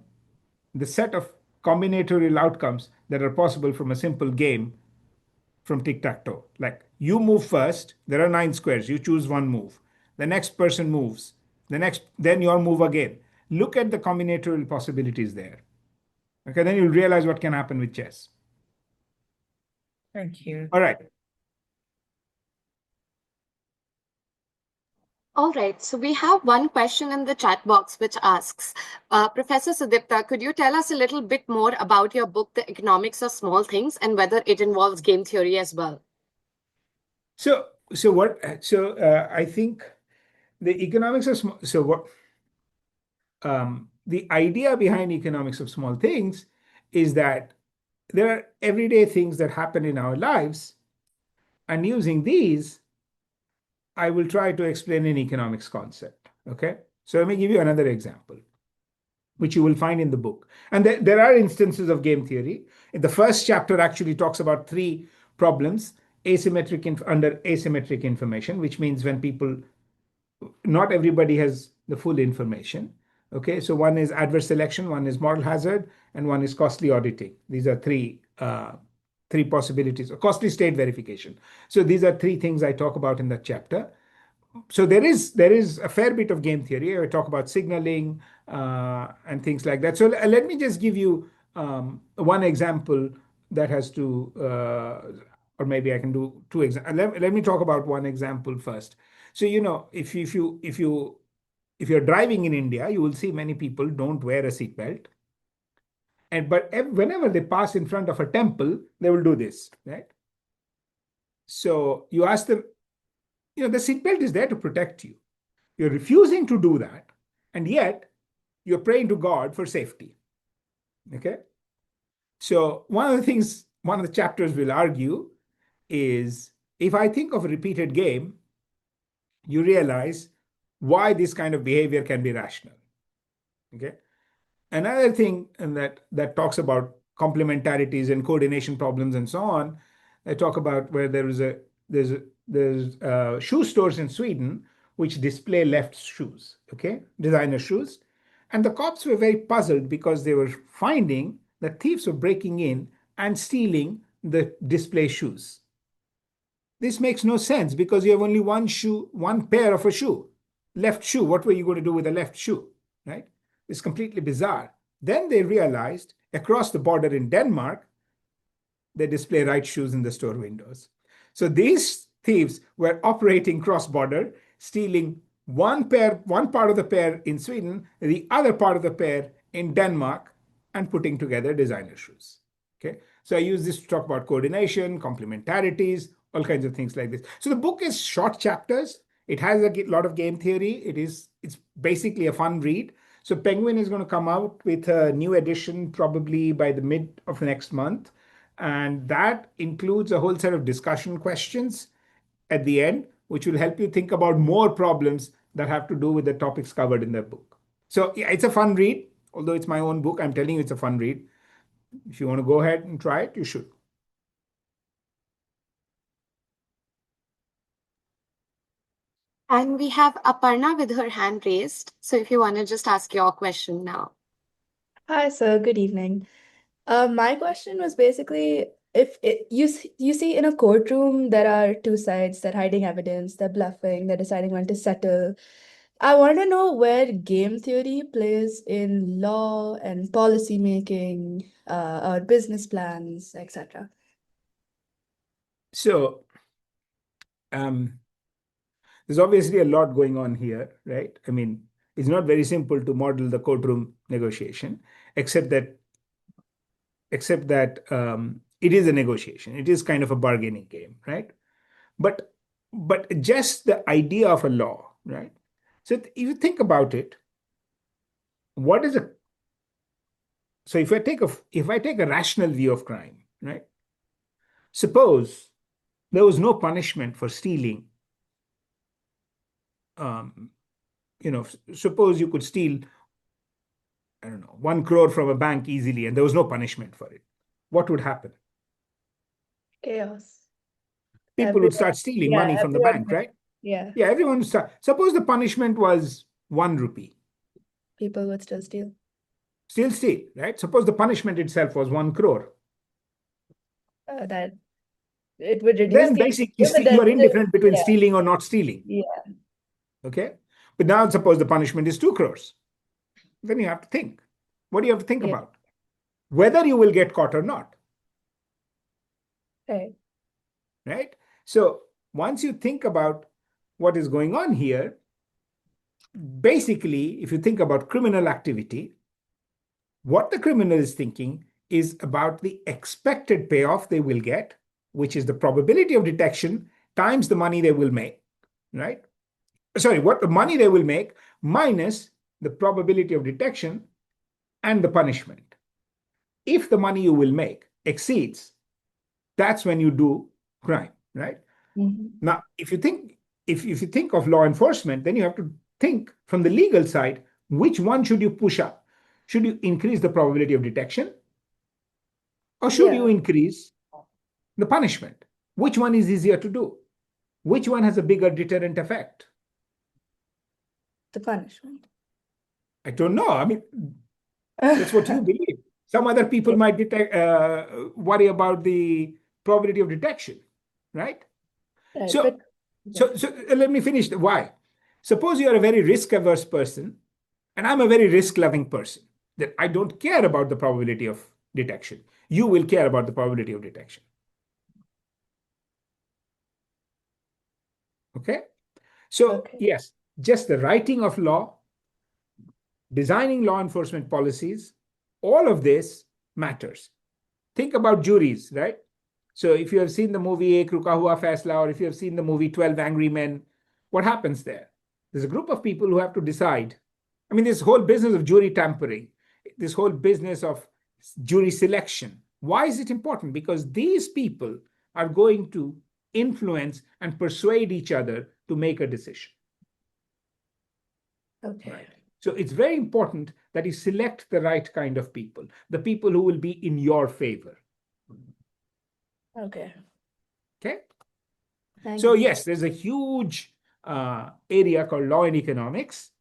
the set of combinatorial outcomes that are possible from a simple game from tic-tac-toe. Like you move first, there are 9 squares, you choose one move. The next person moves. Then your move again. Look at the combinatorial possibilities there. Okay, then you'll realize what can happen with chess. Thank you. All right. All right, so we have one question in the chat box which asks, Professor Sudipta, could you tell us a little bit more about your book, The Economics of Small Things, and whether it involves game theory as well? So I think the economics of the idea behind economics of small things is that there are everyday things that happen in our lives, and using these, I will try to explain an economics concept. Okay, so let me give you another example, which you will find in the book. And there are instances of game theory. The first chapter actually talks about three problems under asymmetric information, which means when people, not everybody has the full information. Okay, so one is adverse selection, one is moral hazard, and one is costly auditing. These are three possibilities, or costly state verification. So these are three things I talk about in that chapter. So there is a fair bit of game theory. I talk about signaling and things like that. So let me just give you one example that has to, or maybe I can do two examples. Let me talk about one example first. So if you're driving in India, you will see many people don't wear a seatbelt, but whenever they pass in front of a temple, they will do this, right? So you ask them, the seatbelt is there to protect you. You're refusing to do that, and yet you're praying to God for safety. Okay? So one of the chapters will argue is, if I think of a repeated game, you realize why this kind of behavior can be rational. Okay? Another thing that talks about complementarities and coordination problems and so on, I talk about where there's shoe stores in Sweden which display left shoes, okay, designer shoes, and the cops were very puzzled because they were finding that thieves were breaking in and stealing the display shoes. This makes no sense because you have only one pair of a shoe, left shoe. What were you going to do with a left shoe, right? It's completely bizarre. Then they realized across the border in Denmark, they display right shoes in the store windows. So these thieves were operating cross-border, stealing one part of the pair in Sweden, the other part of the pair in Denmark, and putting together designer shoes. Okay, so I use this to talk about coordination, complementarities, all kinds of things like this. So the book is short chapters. It has a lot of game theory. It's basically a fun read. So Penguin is going to come out with a new edition probably by the mid of next month. And that includes a whole set of discussion questions at the end, which will help you think about more problems that have to do with the topics covered in the book. So yeah, it's a fun read. Although it's my own book, I'm telling you it's a fun read. If you want to go ahead and try it, you should. And we have Aparna with her hand raised. So if you want to just ask your question now. Hi, sir. Good evening. My question was basically if you see in a courtroom there are two sides, they're hiding evidence, they're bluffing, they're deciding when to settle. I want to know where game theory plays in law and policy making, or business plans, etc. So there's obviously a lot going on here, right? I mean, it's not very simple to model the courtroom negotiation, except that it is a negotiation. It is kind of a bargaining game, right? But just the idea of a law, right? So if you think about it, what is a so if I take a rational view of crime, right? Suppose there was no punishment for stealing. Um, suppose you could steal, I don't know, 1 crore from a bank easily, and there was no punishment for it. What would happen? Chaos. people would start stealing money from the everyone bank, right? yeah, Yeah, everyone would start. Suppose the punishment was 1 rupee. people would still steal. Still steal, right? Suppose the punishment itself was 1 crore. That it would reduce Then the basically but you then are indifferent between yeah, stealing or not stealing. yeah, Okay. But now suppose the punishment is 2 crores. Then you have to think. What do you have to think yeah, about? Whether you will get caught or not, right. right? So once you think about what is going on here, basically, if you think about criminal activity, what the criminal is thinking is about the expected payoff they will get, which is the probability of detection times the money they will make, right? Sorry, what the money they will make minus the probability of detection and the punishment. If the money you will make exceeds, that's when you do crime, right? Now, if you think of law enforcement, then you have to think from the legal side, which one should you push up? Should you increase the probability of detection or should you Yeah, increase the punishment? Which one is easier to do? Which one has a bigger deterrent effect? the punishment. I don't know. I mean, that's what you believe. Some other people might worry about the probability of detection, right? Right, So, but let me finish. Why? Suppose you are a very risk-averse person, and I'm a very risk-loving person. That I don't care about the probability of detection. You will care about the probability of detection. Okay? So, okay, yes, just the writing of law, designing law enforcement policies, all of this matters. Think about juries, right? So if you have seen the movie Ek Ruka Hua Faisla, or if you have seen the movie 12 Angry Men, what happens there? There's a group of people who have to decide. I mean, this whole business of jury tampering, this whole business of jury selection. Why is it important? Because these people are going to influence and persuade each other to make a decision. okay, Right. So it's very important that you select the right kind of people, the people who will be in your favor. okay. Okay. Thank So you. yes, there's a huge area called law and economics,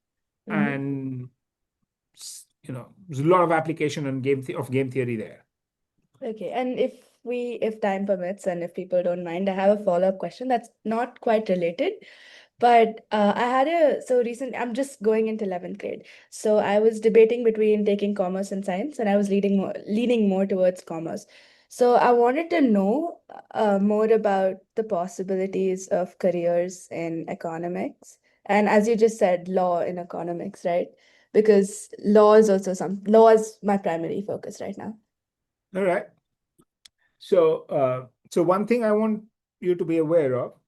Mhm. and there's a lot of application on game theory there. Okay, and if time permits and if people don't mind, I have a follow-up question that's not quite related. But I had I'm just going into 11th grade. So I was debating between taking commerce and science, and I was leaning more towards commerce. So I wanted to know more about the possibilities of careers in economics. And as you just said, law in economics, right? Because law is my primary focus right now. All right. So one thing I want you to be aware of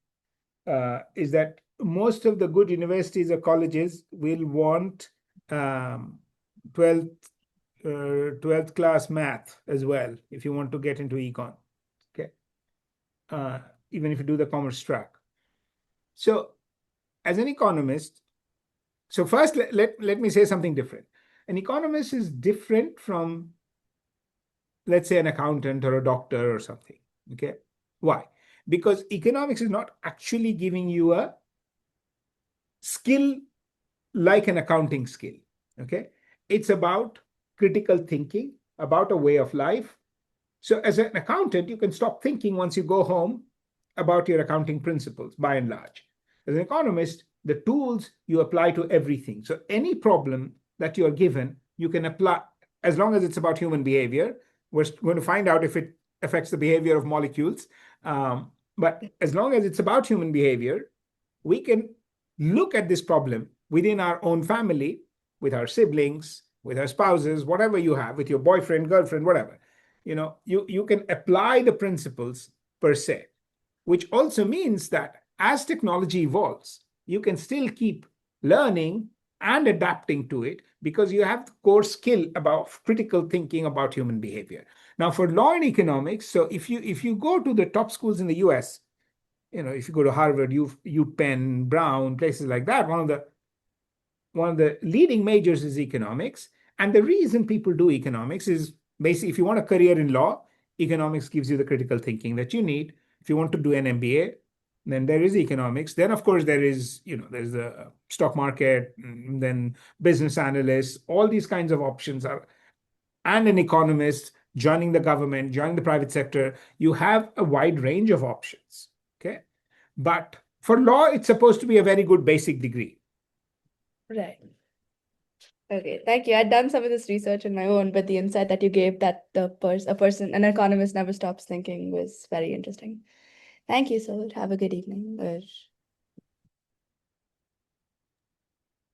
is that most of the good universities or colleges will want 12th 12th class math as well if you want to get into econ. Okay. Even if you do the commerce track. So as an economist, so first let me say something different. An economist is different from, let's say, an accountant or a doctor or something. Okay. Why? Because economics is not actually giving you a skill like an accounting skill. Okay. It's about critical thinking, about a way of life. So as an accountant, you can stop thinking once you go home about your accounting principles, by and large. As an economist, the tools you apply to everything. So any problem that you're given, you can apply, as long as it's about human behavior. We're going to find out if it affects the behavior of molecules. But as long as it's about human behavior, we can look at this problem within our own family, with our siblings, with our spouses, whatever you have, with your boyfriend, girlfriend, whatever. You can apply the principles per se, which also means that as technology evolves, you can still keep learning and adapting to it because you have the core skill about critical thinking about human behavior. Now, for law and economics, so if you go to the top schools in the US, if you go to Harvard, UPenn, Brown, places like that, one of the leading majors is economics. And the reason people do economics is basically, if you want a career in law, economics gives you the critical thinking that you need. If you want to do an MBA, then there is economics. Then, of course, there's the stock market, then business analysts. All these kinds of options are, and an economist joining the government, joining the private sector. You have a wide range of options. Okay, but for law, it's supposed to be a very good basic degree. Right. Okay, thank you. I'd done some of this research on my own, but the insight that you gave that an economist never stops thinking was very interesting. Thank you so much. Have a good evening.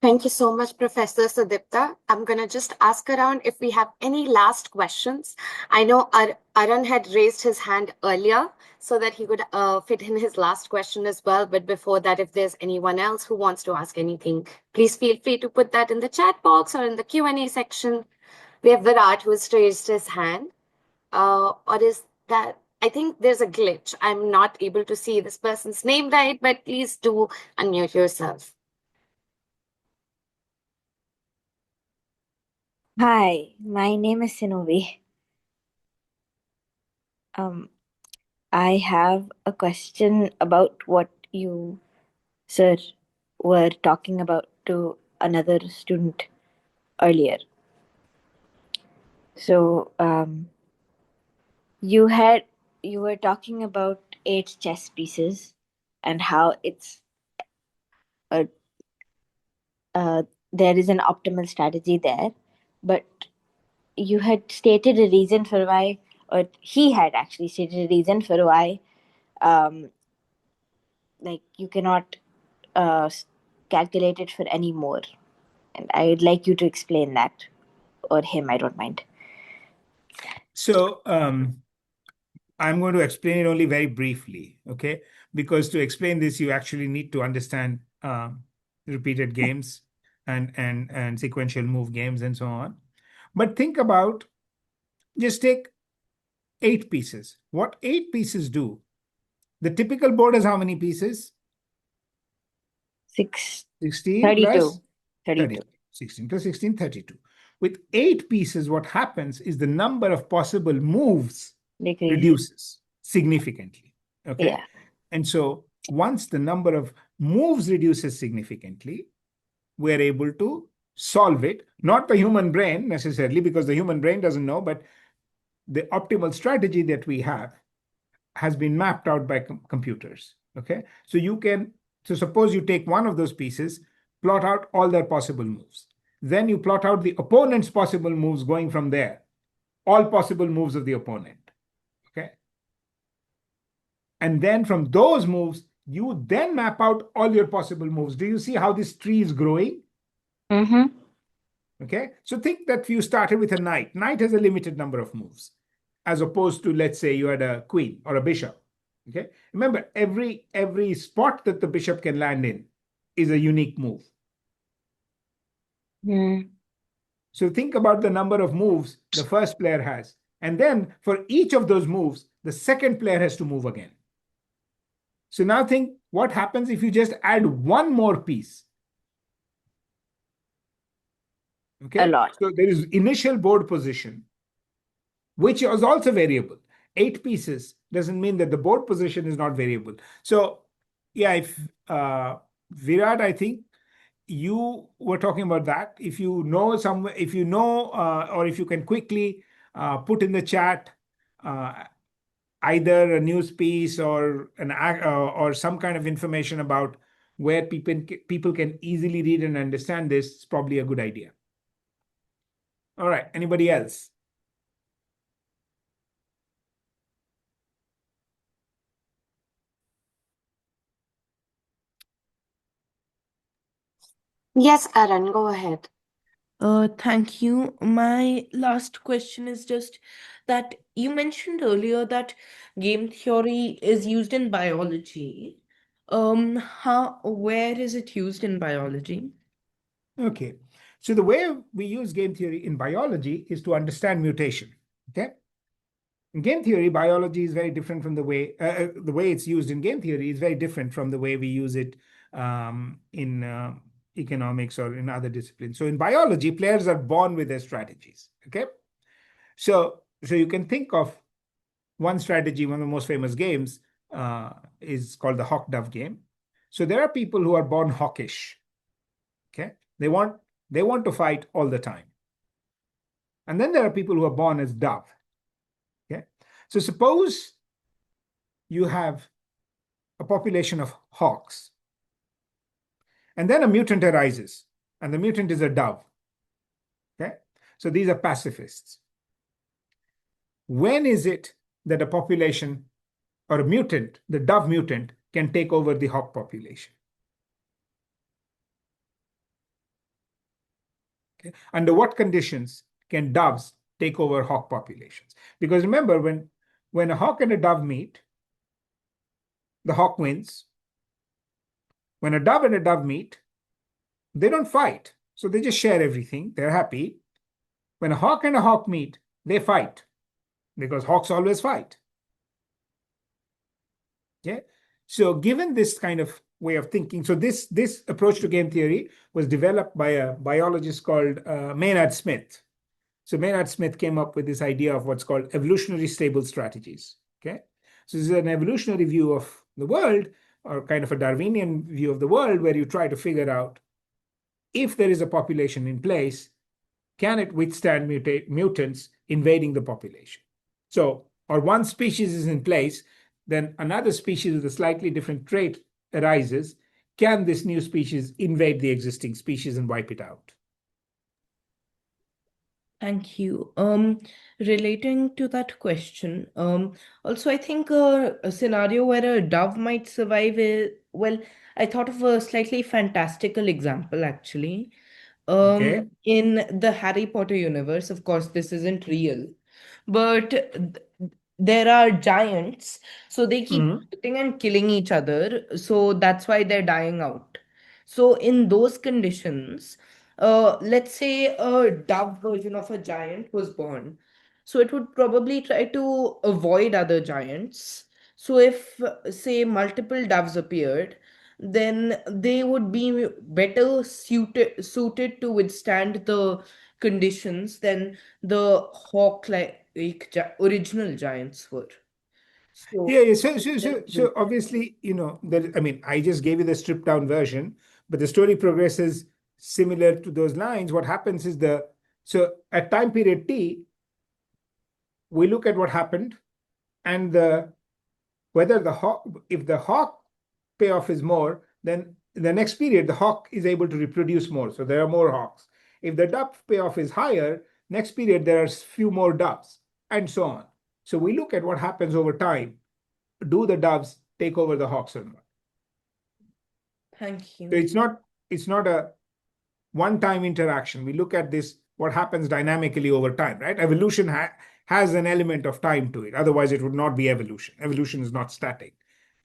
Thank you so much, Professor Sudipta. I'm going to just ask around if we have any last questions. I know Aran had raised his hand earlier so that he could fit in his last question as well. But before that, if there's anyone else who wants to ask anything, please feel free to put that in the chat box or in the Q&A section. We have Virat who has raised his hand. Or is that, I think there's a glitch. I'm not able to see this person's name right, but please do unmute yourself. Hi, my name is Sinovi. Um, I have a question about what you, sir, were talking about to another student earlier. So, you were talking about 8 chess pieces and how a there is an optimal strategy there, but you had stated a reason for why, or he had actually stated a reason for why, um, like you cannot calculate it for any more. And I'd like you to explain that, or him, I don't mind. So I'm going to explain it only very briefly, okay? Because to explain this, you actually need to understand repeated games and sequential move games and so on. But think about, just take 8 pieces. What 8 pieces do? The typical board has how many pieces? 16 plus 32. 16 plus 16, 32. With 8 pieces, what happens is the number of possible moves Decrease. reduces significantly. Okay. Yeah. And so once the number of moves reduces significantly, we're able to solve it. Not the human brain necessarily, because the human brain doesn't know, but the optimal strategy that we have has been mapped out by computers. Okay. So suppose you take one of those pieces, plot out all their possible moves. Then you plot out the opponent's possible moves going from there, all possible moves of the opponent. Okay. And then from those moves, you then map out all your possible moves. Do you see how this tree is growing? Mm-hmm. Okay. So think that you started with a knight. Knight has a limited number of moves, as opposed to, let's say, you had a queen or a bishop. Okay. Remember, every spot that the bishop can land in is a unique move. Mm. So think about the number of moves the first player has. And then for each of those moves, the second player has to move again. So now think what happens if you just add one more piece. Okay. A lot. So there is initial board position, which is also variable. 8 pieces doesn't mean that the board position is not variable. So yeah, if Virat, I think you were talking about that. If you know or if you can quickly put in the chat either a news piece or or some kind of information about where people can easily read and understand this, it's probably a good idea. All right. Anybody else? Yes, Aran, go ahead. Thank you. My last question is just that you mentioned earlier that game theory is used in biology. Where is it used in biology? Okay. So the way we use game theory in biology is to understand mutation. Okay. In game theory, biology is very different from the way it's used in game theory is very different from the way we use it in economics or in other disciplines. So in biology, players are born with their strategies. Okay. So you can think of one strategy, one of the most famous games, is called the hawk-dove game. So there are people who are born hawkish. Okay, they want to fight all the time, and then there are people who are born as dove. Okay, so suppose you have a population of hawks, and then a mutant arises, and the mutant is a dove. Okay, so these are pacifists. When is it that a population or a mutant, the dove mutant, can take over the hawk population? Okay. Under what conditions can doves take over hawk populations? Because remember, when a hawk and a dove meet, the hawk wins. When a dove and a dove meet, they don't fight. So they just share everything. They're happy. When a hawk and a hawk meet, they fight because hawks always fight. Okay. So given this kind of way of thinking, so this approach to game theory was developed by a biologist called Maynard Smith. So Maynard Smith came up with this idea of what's called evolutionary stable strategies. Okay, so this is an evolutionary view of the world, or kind of a Darwinian view of the world, where you try to figure out if there is a population in place, can it withstand mutants invading the population? So, or one species is in place, then another species with a slightly different trait arises. Can this new species invade the existing species and wipe it out? Thank you. Relating to that question, also I think a scenario where a dove might survive is, well, I thought of a slightly fantastical example actually. Okay. In the Harry Potter universe, of course, this isn't real, but there are giants, so they keep fighting and killing each other, so that's why they're dying out. So in those conditions, let's say a dove version of a giant was born. So it would probably try to avoid other giants. So if, say, multiple doves appeared, then they would be better suited to withstand the conditions than the hawk-like original giants were. So, Yeah, yeah. So obviously, I mean, I just gave you the stripped down version, but the story progresses similar to those lines. What happens is so at time period T, we look at what happened and whether if the hawk payoff is more, then in the next period, the hawk is able to reproduce more. So there are more hawks. If the dove payoff is higher, next period, there are few more doves, and so on. So we look at what happens over time. Do the doves take over the hawks or not? thank So you. it's not a one-time interaction. We look at this, what happens dynamically over time, right? Evolution has an element of time to it. Otherwise, it would not be evolution. Evolution is not static.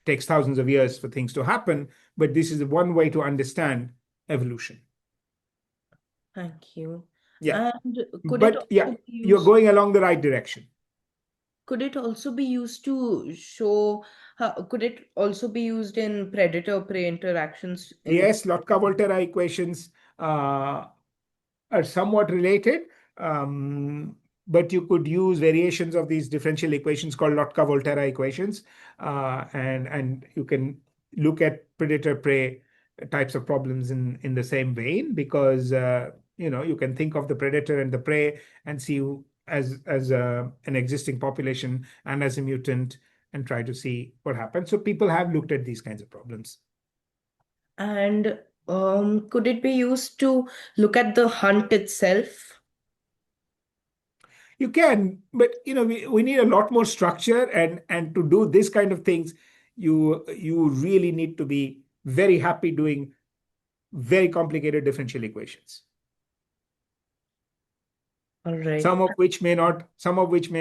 It takes thousands of years for things to happen, but this is one way to understand evolution. Thank you. Yeah. And could it But yeah, also be you're used? going along the right direction. Could it also be used to show could it also be used in predator-prey interactions in Yes, Lotka-Volterra equations are somewhat related, but you could use variations of these differential equations called Lotka-Volterra equations, and you can look at predator-prey types of problems in the same vein, because you can think of the predator and the prey and see as an existing population and as a mutant, and try to see what happens. So people have looked at these kinds of problems. and could it be used to look at the hunt itself? You can, but we need a lot more structure, and to do this kind of things, you really need to be very happy doing very complicated differential equations. All right. Some of which may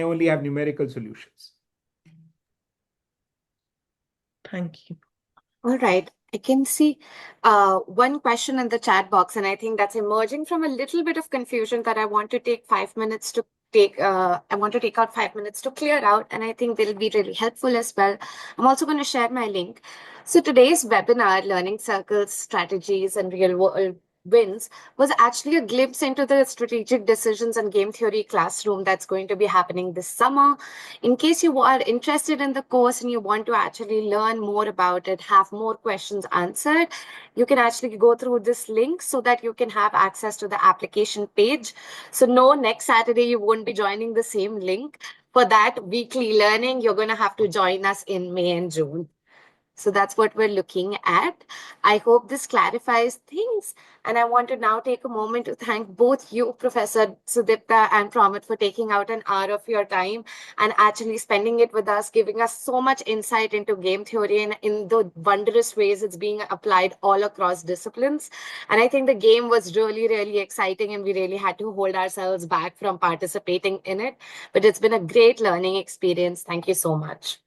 only have numerical solutions. Thank you. All right. I can see one question in the chat box, and I think that's emerging from a little bit of confusion that I want to take 5 minutes to take. I want to take out 5 minutes to clear out, and I think they'll be really helpful as well. I'm also going to share my link. So today's webinar, Learning Circles, Strategies, and Real World wins was actually a glimpse into the strategic decisions and game theory classroom that's going to be happening this summer. In case you are interested in the course and you want to actually learn more about it, have more questions answered, you can actually go through this link so that you can have access to the application page. So, no, next Saturday you won't be joining the same link. For that weekly learning, you're going to have to join us in May and June. So that's what we're looking at. I hope this clarifies things. And I want to now take a moment to thank both you, Professor Sudipta and Pramit, for taking out an hour of your time and actually spending it with us, giving us so much insight into game theory and in the wondrous ways it's being applied all across disciplines. And I think the game was really, really exciting, and we really had to hold ourselves back from participating in it. But it's been a great learning experience. Thank you so much.